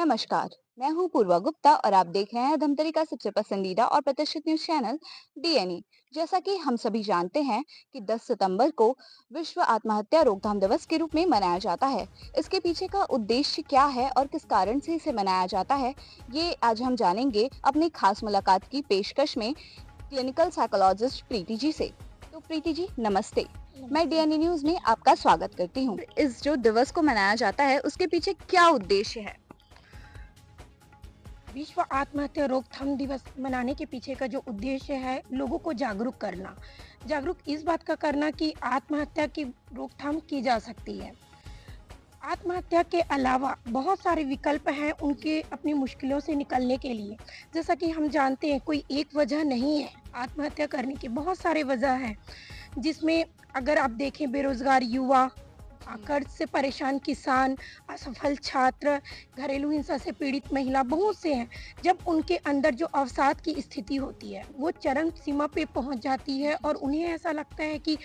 नमस्कार। मैं हूं पूर्वा गुप्ता और आप देख रहे हैं धमतरी का सबसे पसंदीदा और प्रतिष्ठित न्यूज चैनल डीएनई। जैसा कि हम सभी जानते हैं कि 10 सितंबर को विश्व आत्महत्या रोकथाम दिवस के रूप में मनाया जाता है। इसके पीछे का उद्देश्य क्या है और किस कारण से इसे मनाया जाता है, ये आज हम जानेंगे अपनी खास मुलाकात की पेशकश में क्लिनिकल साइकोलॉजिस्ट प्रीति जी से। तो प्रीति जी, नमस्ते। मैं नमस्ते। डीएनई न्यूज में आपका स्वागत करती हूँ। इस जो दिवस को मनाया जाता है उसके पीछे क्या उद्देश्य है? विश्व आत्महत्या रोकथाम दिवस मनाने के पीछे का जो उद्देश्य है, लोगों को जागरूक करना। जागरूक इस बात का करना कि आत्महत्या की रोकथाम की जा सकती है। आत्महत्या के अलावा बहुत सारे विकल्प हैं उनके अपनी मुश्किलों से निकलने के लिए। जैसा कि हम जानते हैं कोई एक वजह नहीं है आत्महत्या करने की, बहुत सारे वजह हैं। जिसमें अगर आप देखें बेरोज़गार युवा, जी। कर्ज़ से परेशान किसान, असफल छात्र, घरेलू हिंसा से पीड़ित महिला, बहुत से हैं। जब उनके अंदर जो अवसाद की स्थिति होती है, वो चरम सीमा पे पहुँच जाती है जी और जी। उन्हें ऐसा लगता है कि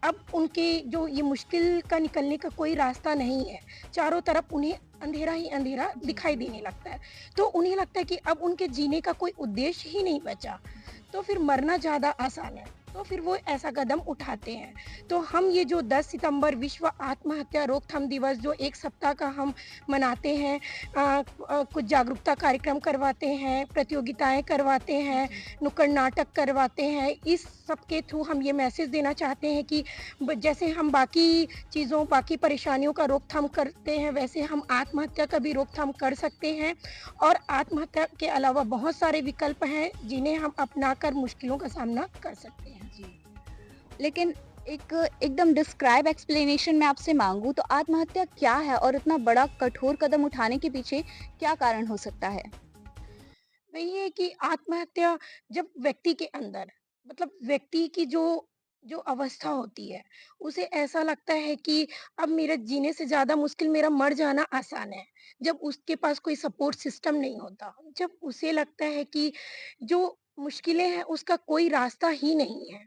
अब उनके जो ये मुश्किल का निकलने का कोई रास्ता नहीं है। चारों तरफ उन्हें अंधेरा ही अंधेरा जी दिखाई जी। देने लगता है। तो उन्हें लगता है कि अब उनके जीने का कोई उद्देश्य ही नहीं बचा। जी। तो फिर मरना ज़्यादा आसान है, तो फिर वो ऐसा कदम उठाते हैं। तो हम ये जो 10 सितंबर विश्व आत्महत्या रोकथाम दिवस जो 1 सप्ताह का हम मनाते हैं, कुछ जागरूकता कार्यक्रम करवाते हैं, प्रतियोगिताएँ करवाते हैं, जी नुक्कड़ नाटक करवाते हैं। इस सब के थ्रू हम ये मैसेज देना चाहते हैं कि ब जैसे हम बाकी चीज़ों, बाकी परेशानियों का रोकथाम करते हैं, वैसे हम आत्महत्या का भी रोकथाम कर सकते हैं। और आत्महत्या के अलावा बहुत सारे विकल्प हैं, जिन्हें हम अपनाकर मुश्किलों का सामना कर सकते हैं। जी। लेकिन एक एकदम डिस्क्राइब एक्सप्लेनेशन मैं आपसे मांगू तो आत्महत्या क्या है और इतना बड़ा कठोर कदम उठाने के पीछे क्या कारण हो सकता है? वही है कि आत्महत्या जब व्यक्ति के अंदर मतलब व्यक्ति की जो जो अवस्था होती है, उसे ऐसा लगता है कि अब मेरे जीने से ज़्यादा मुश्किल मेरा मर जाना आसान है। जब उसके पास कोई सपोर्ट सिस्टम नहीं होता, जब उसे लगता है कि जो मुश्किलें हैं उसका कोई रास्ता ही नहीं है।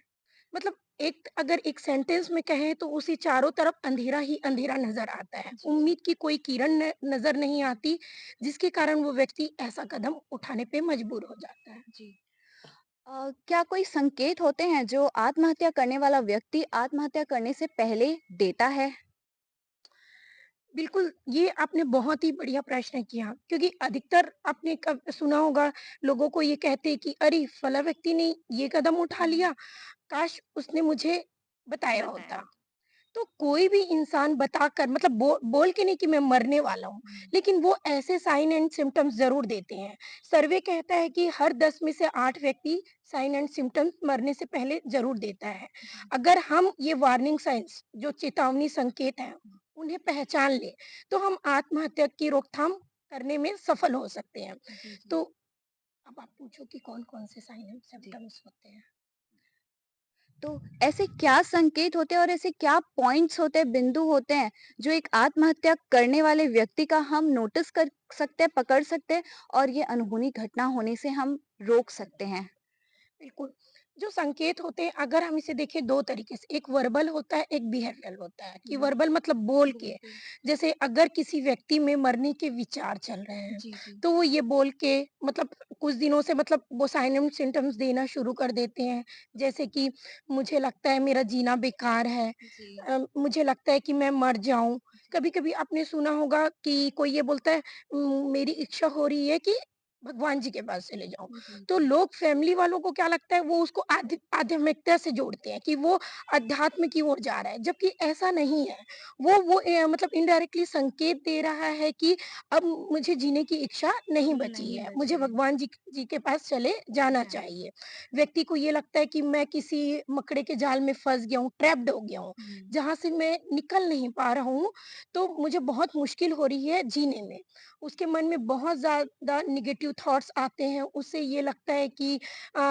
मतलब एक अगर एक सेंटेंस में कहें तो उसे चारों तरफ अंधेरा ही अंधेरा नज़र आता है। जी जी। उम्मीद की कोई किरण नज़र नहीं आती, जिसके कारण वो व्यक्ति ऐसा कदम उठाने पे मजबूर हो जाता है। जी। क्या कोई संकेत होते हैं जो आत्महत्या करने वाला व्यक्ति आत्महत्या करने से पहले देता है? बिल्कुल, ये आपने बहुत ही बढ़िया प्रश्न किया क्योंकि अधिकतर आपने कब सुना होगा लोगों को ये कहते हैं कि अरे! फला व्यक्ति ने ये कदम उठा हुँ। लिया, काश उसने मुझे बताया बताया होता। होता। तो कोई भी इंसान बताकर मतलब बोल के नहीं कि मैं मरने वाला हूँ, हुँ। लेकिन वो ऐसे साइन एंड सिम्पटम्स ज़रूर देते हैं। सर्वे कहता है कि हर 10 में से 8 व्यक्ति साइन एंड सिम्पटम्स मरने से पहले ज़रूर देता है। जी। अगर हम ये वार्निंग साइन्स जो चेतावनी संकेत हैं, हुँ। उन्हें पहचान लें, तो हम आत्महत्या की रोकथाम करने में सफल हो सकते हैं। जी, जी, तो अब आप पूछो कि कौन-कौन से साइन एंड जी। सिम्पटम्स होते हैं? तो ऐसे क्या संकेत होते हैं और ऐसे क्या पॉइंट्स होते हैं, बिंदु होते हैं, जो एक आत्महत्या करने वाले व्यक्ति का हम नोटिस कर सकते हैं, पकड़ सकते हैं और ये अनहोनी घटना होने से हम रोक सकते हैं? बिल्कुल, जो संकेत होते हैं अगर हम इसे देखें 2 तरीके से, एक वर्बल होता है, एक बिहेवियरल होता है कि हुँ। वर्बल मतलब बोल बोल के। के। जैसे अगर किसी व्यक्ति में मरने के विचार चल रहे हैं, जी, जी। तो वो ये बोल के मतलब कुछ दिनों से मतलब वो साइन एंड सिम्पटम्स देना शुरू कर देते हैं। जैसे कि मुझे लगता है मेरा जीना बेकार है, जी, मुझे लगता है कि मैं मर जाऊँ। जी। कभी-कभी आपने सुना होगा कि कोई ये बोलता है मेरी इच्छा हो रही है कि भगवान जी के पास चले जाऊँ। जी, तो जी। लोग फैमिली वालों को क्या लगता है वो उसको आध्यात्मिकता से जोड़ते हैं कि वो अध्यात्म की ओर जा रहा है, जबकि ऐसा नहीं है। वो मतलब इनडायरेक्टली संकेत दे रहा है कि अब मुझे जीने की इच्छा नहीं बची नहीं है, मुझे बची है। भगवान जी के पास चले जाना जाना चाहिए। व्यक्ति को ये लगता है कि मैं किसी मकड़े के जाल में फँस गया हूँ, ट्रैप्ड हो गया हूँ, हुँ। जहाँ से मैं निकल नहीं पा रहा हूँ, तो मुझे बहुत मुश्किल हो रही है जीने में। उसके मन में बहुत ज़्यादा नेगेटिव थॉट्स आते हैं, उसे ये लगता है कि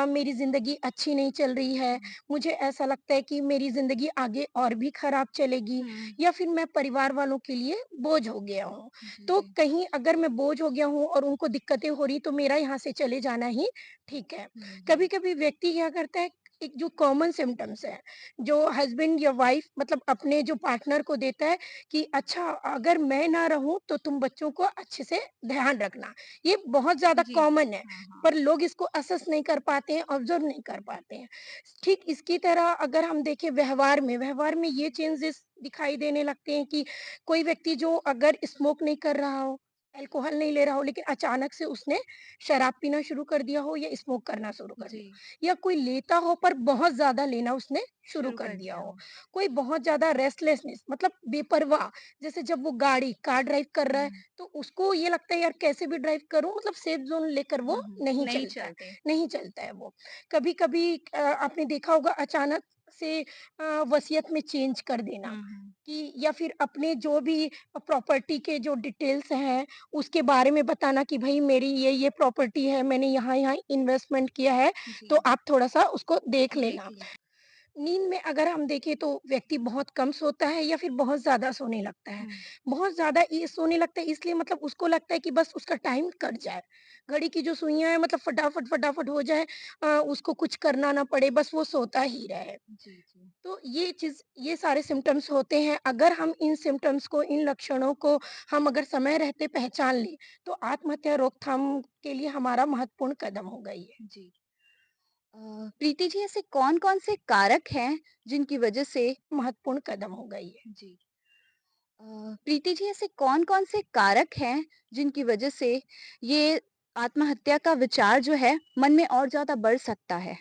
मेरी ज़िंदगी अच्छी नहीं चल रही है, हुँ। मुझे ऐसा लगता है कि मेरी ज़िंदगी आगे और भी खराब चलेगी हुँ। या फिर मैं परिवार वालों के लिए बोझ हो गया हूँ। जी, तो जी। कहीं अगर मैं बोझ हो गया हूँ और उनको दिक्कतें हो रही तो मेरा यहाँ से चले जाना ही ठीक है। हुँ, हुँ। कभी-कभी व्यक्ति क्या करता है एक जो कॉमन सिम्पटम्स है, जो हस्बैंड या वाइफ मतलब अपने जो पार्टनर को देता है कि अच्छा अगर मैं ना रहूँ तो तुम बच्चों को अच्छे से ध्यान रखना। ये बहुत ज़्यादा जी, जी। कॉमन है, हाँ, हाँ। पर लोग इसको असेस नहीं कर पाते हैं, ऑब्ज़र्व नहीं कर पाते हैं। ठीक इसकी तरह अगर हम देखें व्यवहार में ये चेंजेस दिखाई देने लगते हैं कि कोई व्यक्ति जो अगर स्मोक नहीं कर रहा हो, अल्कोहल नहीं ले रहा हो, लेकिन अचानक से उसने शराब पीना शुरू कर दिया हो या स्मोक करना शुरू कर जी, दिया हो। या कोई लेता हो पर बहुत ज़्यादा लेना उसने शुरू शुरू कर कर दिया दिया हो। हो। कोई बहुत ज़्यादा रेस्टलेसनेस मतलब बेपरवाह, जैसे जब वो कार ड्राइव कर रहा है हुँ, तो उसको ये लगता है यार कैसे भी ड्राइव करूँ, मतलब सेफ ज़ोन लेकर वो हुँ, हुँ। नहीं नहीं चलता है, चलते। नहीं चलता है वो। कभी-कभी आपने देखा होगा अचानक से वसीयत में चेंज कर देना हुँ, हुँ। कि या फिर अपने जो भी प्रॉपर्टी के जो डिटेल्स हैं उसके बारे में बताना कि भई मेरी ये प्रॉपर्टी है, मैंने यहाँ-यहाँ इन्वेस्टमेंट किया है, जी, तो आप थोड़ा-सा उसको देख देख लेना। लीजिए। नींद में अगर हम देखें तो व्यक्ति बहुत कम सोता है या फिर बहुत ज़्यादा सोने लगता है। हुँ, बहुत ज़्यादा ये सोने लगता है इसलिए मतलब उसको लगता है कि बस उसका टाइम कट जाए। घड़ी की जो सुइयाँ हैं मतलब फटाफट हो जाए, उसको कुछ करना ना पड़े, बस वो सोता ही रहे। जी, जी। तो ये सारे सिम्पटम्स होते हैं। अगर हम इन सिम्पटम्स को, इन लक्षणों को हम अगर समय रहते पहचान लें, तो आत्महत्या रोकथाम के लिए हमारा महत्वपूर्ण कदम होगा ये। जी। प्रीति जी ऐसे कौन-कौन से कारक हैं जिनकी वजह से महत्वपूर्ण कदम होगा ये। जी। प्रीति जी ऐसे कौन-कौन से कारक हैं जिनकी वजह से ये आत्महत्या का विचार जो है मन में और ज़्यादा बढ़ सकता है?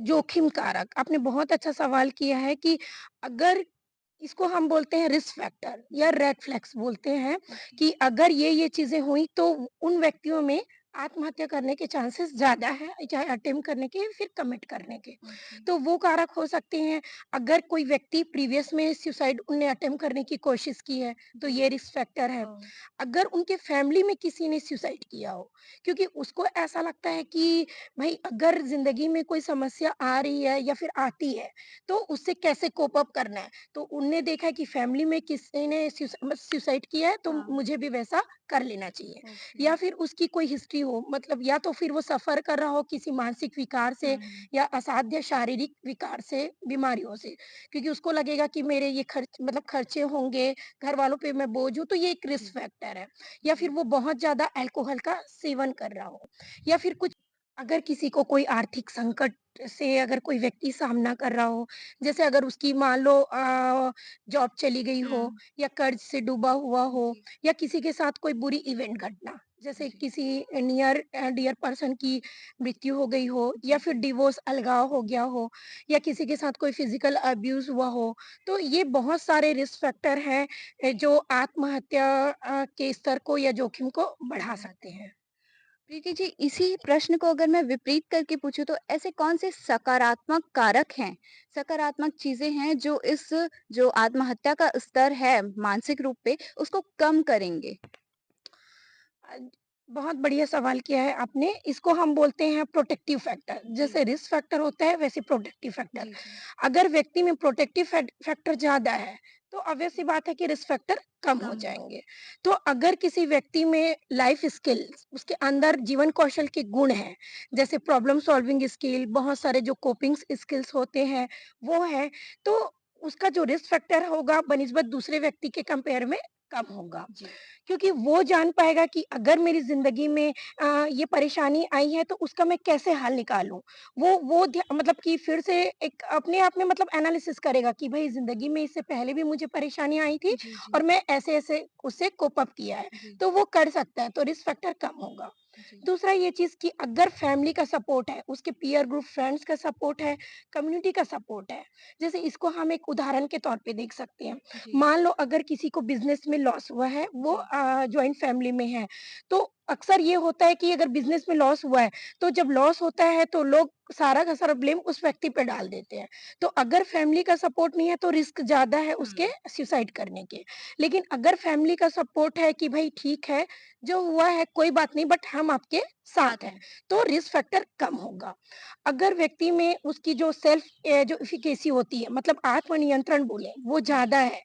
जोखिम कारक, आपने बहुत अच्छा सवाल किया है कि अगर इसको हम बोलते हैं रिस्क फैक्टर या जी। रेड फ्लैग्स बोलते हैं ओके, कि अगर ये चीज़ें हुई तो उन व्यक्तियों में आत्महत्या करने के चांसेस ज़्यादा हैं, चाहे अटेम्प्ट करने के फिर कमिट करने के। ओके। तो वो कारक हो सकते हैं, अगर कोई व्यक्ति प्रीवियस में सुसाइड उनने अटेम्प्ट करने की कोशिश की है, तो जी। ये रिस्क फैक्टर है। ओह! अगर उनके फैमिली में किसी ने सुसाइड किया हो, क्योंकि उसको ऐसा लगता है कि भई अगर ज़िंदगी में कोई समस्या आ रही है या फिर आती है, तो उससे कैसे कोप अप करना है। तो उनने देखा है कि फैमिली में किसी ने सुसाइड किया है तो हाँ, मुझे भी वैसा कर लेना चाहिए। ओके। या फिर उसकी कोई हिस्ट्री हो, मतलब या तो फिर वो सफ़र कर रहा हो किसी मानसिक विकार से हुँ, हुँ। या असाध्य शारीरिक विकार से, बीमारियों से। क्योंकि उसको लगेगा कि मेरे ये खर्च मतलब खर्चे होंगे, घर वालों पे मैं बोझ हूँ, तो ये एक जी, रिस्क फैक्टर है। या फिर जी। वो बहुत ज़्यादा अल्कोहल का सेवन कर रहा हो या फिर कुछ अगर किसी को कोई आर्थिक संकट से अगर कोई व्यक्ति सामना कर रहा हो, जैसे अगर उसकी मान लो जॉब चली गई हो हुँ, या कर्ज से डूबा हुआ हो जी, या किसी के साथ कोई बुरी इवेंट घटना, जैसे जी, किसी नियर डियर पर्सन की मृत्यु हो गई हो या जी, फिर डिवोर्स अलगाव हो गया हो या किसी के साथ कोई फिजिकल अब्यूज़ हुआ हो, तो ये बहुत सारे रिस्क फैक्टर हैं जो आत्महत्या के स्तर को या जोखिम को बढ़ा सकते बढ़ाते हैं। हैं। प्रीति जी, इसी प्रश्न को अगर मैं विपरीत करके पूछूँ तो ऐसे कौन से सकारात्मक कारक हैं, सकारात्मक चीज़ें हैं जो इस जो आत्महत्या का स्तर है मानसिक रूप पे उसको कम करेंगे? अ, बहुत बढ़िया सवाल किया है आपने। इसको हम बोलते हैं प्रोटेक्टिव फैक्टर। जी, जैसे रिस्क फैक्टर होता है वैसे प्रोटेक्टिव फैक्टर। जी, जी। अगर व्यक्ति में प्रोटेक्टिव फैक्टर ज़्यादा है, तो ऑब्वियस सी बात है कि रिस्क फैक्टर कम हो कम होगा। जाएँगे। तो अगर किसी व्यक्ति में लाइफ स्किल्स उसके अंदर जीवन कौशल के गुण हैं, जैसे प्रॉब्लम सॉल्विंग स्किल, बहुत सारे जो कोपिंग स्किल्स होते हैं, वो हैं, तो उसका जो रिस्क फैक्टर होगा बनिस्बत दूसरे व्यक्ति के कंपेयर में कम होगा। जी, क्योंकि वो जान पाएगा कि अगर मेरी ज़िंदगी में ये परेशानी आई है तो उसका मैं कैसे हल निकालूँ। वो मतलब कि फिर से एक अपने आप में मतलब एनालिसिस करेगा कि भई ज़िंदगी में इससे पहले भी मुझे परेशानी आई थी जी, जी, और मैं ऐसे-ऐसे उससे कोप अप किया है। जी, तो वो कर सकता है, तो रिस्क फैक्टर कम होगा। जी, दूसरा ये चीज़ कि अगर फैमिली का सपोर्ट है, उसके पीयर ग्रुप फ्रेंड्स का सपोर्ट है, कम्युनिटी का सपोर्ट है, जैसे इसको हम एक उदाहरण के तौर पे देख सकते हैं। जी, मान लो अगर किसी को बिज़नेस में लॉस हुआ है, वो जी, जॉइंट फैमिली में है, तो अक्सर ये होता है कि अगर बिज़नेस में लॉस हुआ है, तो जब लॉस होता है तो लोग सारा का सारा ब्लेम उस व्यक्ति पे डाल देते हैं। तो अगर फैमिली का सपोर्ट नहीं है तो रिस्क ज़्यादा है उसके हुँ, सुसाइड करने के। लेकिन अगर फैमिली का सपोर्ट है कि भई ठीक है, जो हुआ है कोई बात नहीं बट हम आपके साथ साथ हैं, हैं। तो रिस्क फैक्टर कम होगा। अगर व्यक्ति में उसकी जो जो एफिकेसी होती है मतलब आत्मनियंत्रण बोले, वो हुँ, ज़्यादा है,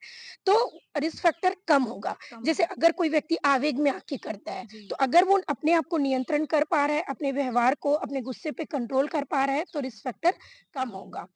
तो रिस्क फैक्टर कम होगा। कम जैसे हो अगर कोई व्यक्ति आवेग में आके करता है, जी, तो अगर वो अपने आप को नियंत्रण कर पा रहा है, अपने व्यवहार को, अपने गुस्से पे कंट्रोल कर पा रहा है तो रिस्क फैक्टर कम होगा।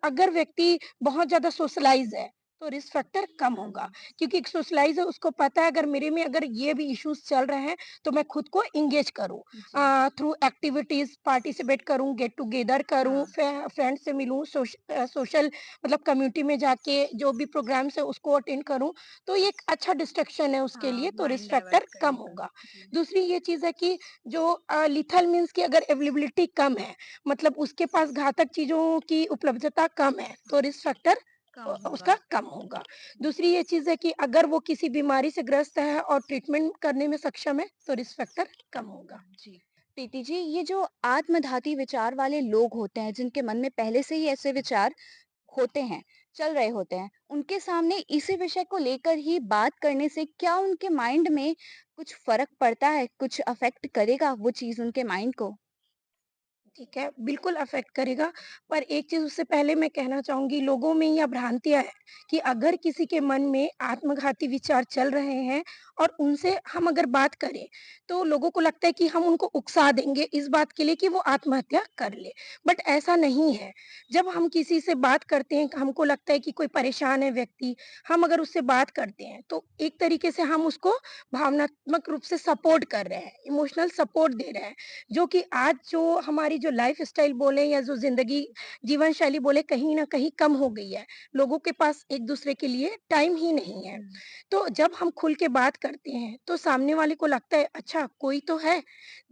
अगर व्यक्ति बहुत ज़्यादा सोशलाइज़ है तो रिस्क फैक्टर कम होगा, क्योंकि एक सोशलाइज़ है उसको पता है अगर मेरे में अगर ये भी इश्यूज़ चल रहे हैं तो मैं खुद को एंगेज करूँ। जी। थ्रू एक्टिविटीज़ पार्टिसिपेट करूँ, गेट टुगेदर करूँ, हाँ। फ्रेंड से मिलूँ, सोशल मतलब कम्युनिटी में जाके जो भी प्रोग्राम्स है उसको अटेंड करूँ, तो ये एक अच्छा डिस्ट्रैक्शन है उसके हाँ, लिए, तो माइंड रिस्क फैक्टर डाइवर्ट कम करने का। होगा। जी। दूसरी ये चीज़ है कि जो लीथल मीन्स की अगर अवेलेबिलिटी कम है, मतलब उसके पास घातक चीज़ों की उपलब्धता कम है, तो रिस्क फैक्टर कम होगा। उसका कम होगा। दूसरी ये चीज़ है कि अगर वो किसी बीमारी से ग्रस्त है और ट्रीटमेंट करने में सक्षम है, तो रिस्क फैक्टर कम होगा। जी। प्रीति जी, ये जो आत्मघाती विचार वाले लोग होते हैं, जिनके मन में पहले से ही ऐसे विचार होते हैं, चल रहे होते हैं, उनके सामने इसी विषय को लेकर ही बात करने से क्या उनके माइंड में कुछ फ़र्क पड़ता है? कुछ अफ़ेक्ट करेगा वो चीज़ उनके माइंड को? ठीक है, बिल्कुल अफ़ेक्ट करेगा, पर एक चीज़ उससे पहले मैं कहना चाहूँगी लोगों में यह भ्रांतियाँ हैं कि अगर किसी के मन में आत्मघाती विचार चल रहे हैं और उनसे हम अगर बात करें, तो लोगों को लगता है कि हम उनको उकसा देंगे इस बात के लिए कि वो आत्महत्या कर ले, बट ऐसा नहीं है। जब हम किसी से बात करते हैं, हमको लगता है कि कोई परेशान है व्यक्ति, हम अगर उससे बात करते हैं, तो एक तरीके से हम उसको भावनात्मक रूप से सपोर्ट कर रहे हैं, इमोशनल सपोर्ट दे रहे हैं। जो कि आज जो हमारी जो लाइफ़स्टाइल बोले या जो ज़िंदगी जीवन शैली बोले कहीं न कहीं कम हो गई है। लोगों के पास एक-दूसरे के लिए टाइम ही नहीं है। हुँ। तो जब हम खुल के बात करते हैं, तो सामने वाले को लगता है अच्छा कोई तो है,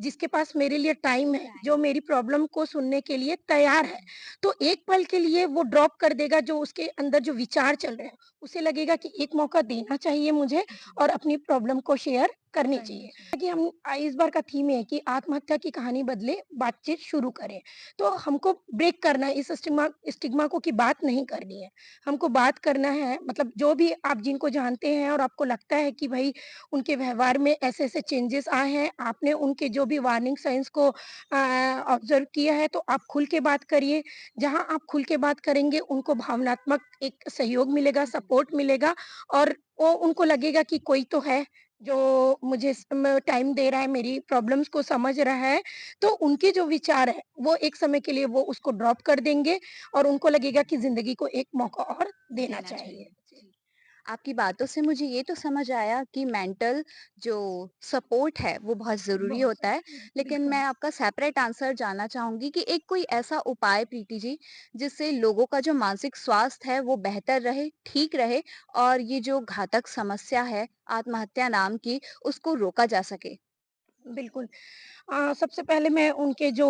जिसके पास मेरे लिए टाइम है, जो टाइम है। मेरी प्रॉब्लम को सुनने के लिए तैयार है। तो एक पल के लिए वो ड्रॉप कर देगा जो उसके अंदर जो विचार चल रहे हैं, उसे लगेगा कि एक मौका देना चाहिए मुझे जी। और अपनी प्रॉब्लम को शेयर करनी करनी चाहिए। चाहिए। कि हम इस बार का थीम है कि आत्महत्या की कहानी बदले बातचीत शुरू करें। तो हमको ब्रेक करना है इस स्टिग्मा स्टिग्मा को कि बात नहीं करनी है। हमको बात करना है मतलब जो भी आप जिनको जानते हैं और आपको लगता है कि भई उनके व्यवहार में ऐसे-ऐसे चेंजेस आए हैं, आपने उनके जो भी वार्निंग साइन्स को ऑब्ज़र्व किया है तो आप खुल के बात करिए। जहाँ आप खुल के बात करेंगे उनको भावनात्मक एक सहयोग मिलेगा, जी। सपोर्ट मिलेगा और वो उनको लगेगा कि कोई तो है जो मुझे टाइम दे रहा है, मेरी प्रॉब्लम्स को समझ रहा है, तो उनके जो विचार हैं, वो एक समय के लिए वो उसको ड्रॉप कर देंगे और उनको लगेगा कि ज़िंदगी को एक मौका और देना देना चाहिए। चाहिए। जी, जी। आपकी बातों से मुझे ये तो समझ आया कि मेंटल जो सपोर्ट है वो बहुत ज़रूरी बहुत होता है। लेकिन बिल्कुल। मैं आपका सेपरेट आंसर जानना चाहूँगी कि एक कोई ऐसा उपाय प्रीति जी जिससे लोगों का जो मानसिक स्वास्थ्य है वो बेहतर रहे, ठीक रहे और ये जो घातक समस्या है आत्महत्या नाम की उसको रोका जा सके? बिल्कुल। सबसे पहले मैं उनके जो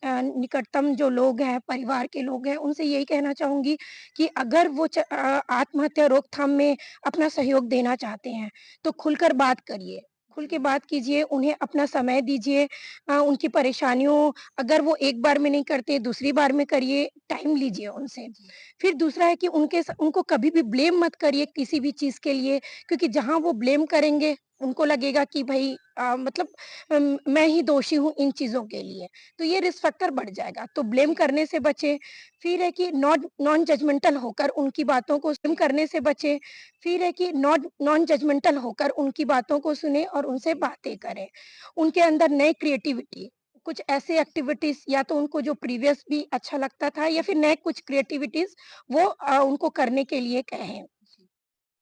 निकटतम जो लोग हैं, परिवार के लोग हैं, उनसे यही कहना चाहूँगी कि अगर वो आत्महत्या रोकथाम में अपना सहयोग देना चाहते हैं, तो खुलकर बात करिए। खुल के जी। बात कीजिए, उन्हें अपना समय दीजिए। उनकी परेशानियों अगर वो एक बार में नहीं करते, दूसरी बार में करिए, टाइम लीजिए उनसे। जी। फिर दूसरा है कि उनको कभी भी ब्लेम मत करिए किसी भी चीज़ के लिए, क्योंकि जहाँ वो ब्लेम करेंगे, उनको लगेगा कि भई मतलब मैं ही दोषी हूँ इन चीज़ों के लिए, तो ये रिस्क फैक्टर बढ़ जाएगा। तो ब्लेम जी। करने से बचें, फिर है कि नॉन जजमेंटल होकर उनकी बातों को जी। करने से बचें, फिर है कि नॉन जजमेंटल होकर उनकी बातों को सुनें और उनसे जी। बातें करें। उनके अंदर नई क्रिएटिविटी, कुछ ऐसे एक्टिविटीज़ या तो उनको जो प्रीवियस भी अच्छा लगता था या फिर जी। नए कुछ क्रिएटिविटीज़ वो उनको करने के लिए कहें। जी।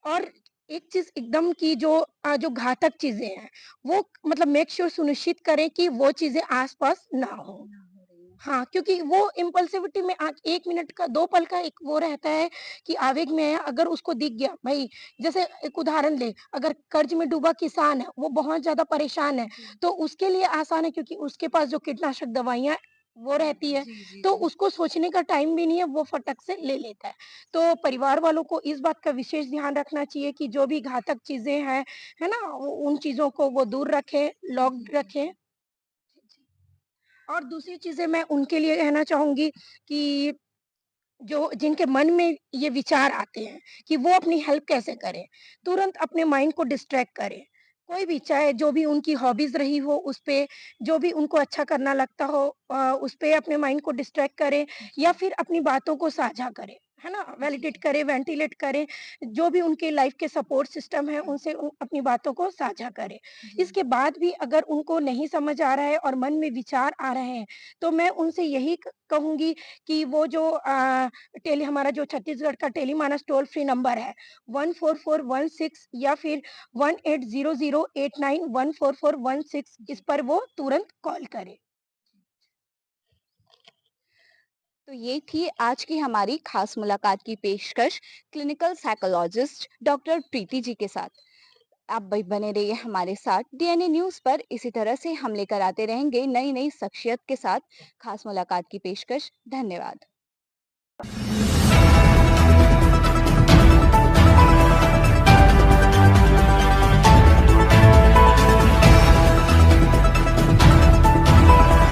और एक चीज़ एकदम कि जो घातक चीज़ें हैं, वो मतलब मेक श्योर सुनिश्चित करें कि वो चीज़ें आस-पास ना हों। ना हो रही है। हाँ, क्योंकि वो इम्पल्सिविटी में आज 1 मिनट का 2 पल का एक वो रहता है कि आवेग में है, अगर उसको दिख गया भई जैसे एक उदाहरण लें, अगर कर्ज़ में डूबा किसान है, वो बहुत ज़्यादा परेशान है, जी। तो उसके लिए आसान है क्योंकि उसके पास जो कीटनाशक दवाइयाँ वो रहती है, जी। जी। तो जी। उसको सोचने का टाइम भी नहीं है, वो फटक से ले लेता है। तो परिवार वालों को इस बात का विशेष ध्यान रखना चाहिए कि जो भी घातक चीज़ें हैं, है ना? उन चीज़ों को वो दूर रखें, जी। लॉक्ड जी। रखें। जी। जी। और दूसरी चीज़ें मैं उनके लिए कहना चाहूँगी कि जो जिनके मन में ये विचार आते हैं कि वो अपनी हेल्प कैसे करें, तुरंत अपने माइंड को डिस्ट्रैक्ट करें। कोई भी चाहे जो भी उनकी हॉबीज़ रही हो उस पे, जो भी उनको अच्छा करना लगता हो उस पे अपने माइंड को डिस्ट्रैक्ट करें या जी। फिर अपनी बातों को साझा करें। है ना? जी। वैलिडेट करें, वेंटिलेट करें, जो भी उनके लाइफ़ के सपोर्ट सिस्टम है, उनसे अपनी बातों को साझा करें। जी। इसके बाद भी अगर उनको नहीं समझ आ रहा है और मन में विचार आ रहे हैं, तो मैं उनसे यही कहूँगी कि वो जो टेली हमारा जो छत्तीसगढ़ का टेलीमानस टोल फ्री नंबर है, 14416 या फिर 1800891441 इस जी। पर वो तुरंत कॉल करें। तो ये थी आज की हमारी खास मुलाकात की पेशकश clinical psychologist doctor Preeti ji के साथ। आप बने रहिए हमारे साथ डीएनए न्यूज पर। इसी तरह से हम लेकर आते रहेंगे नई नई शख्सियत के साथ खास मुलाकात की पेशकश। धन्यवाद।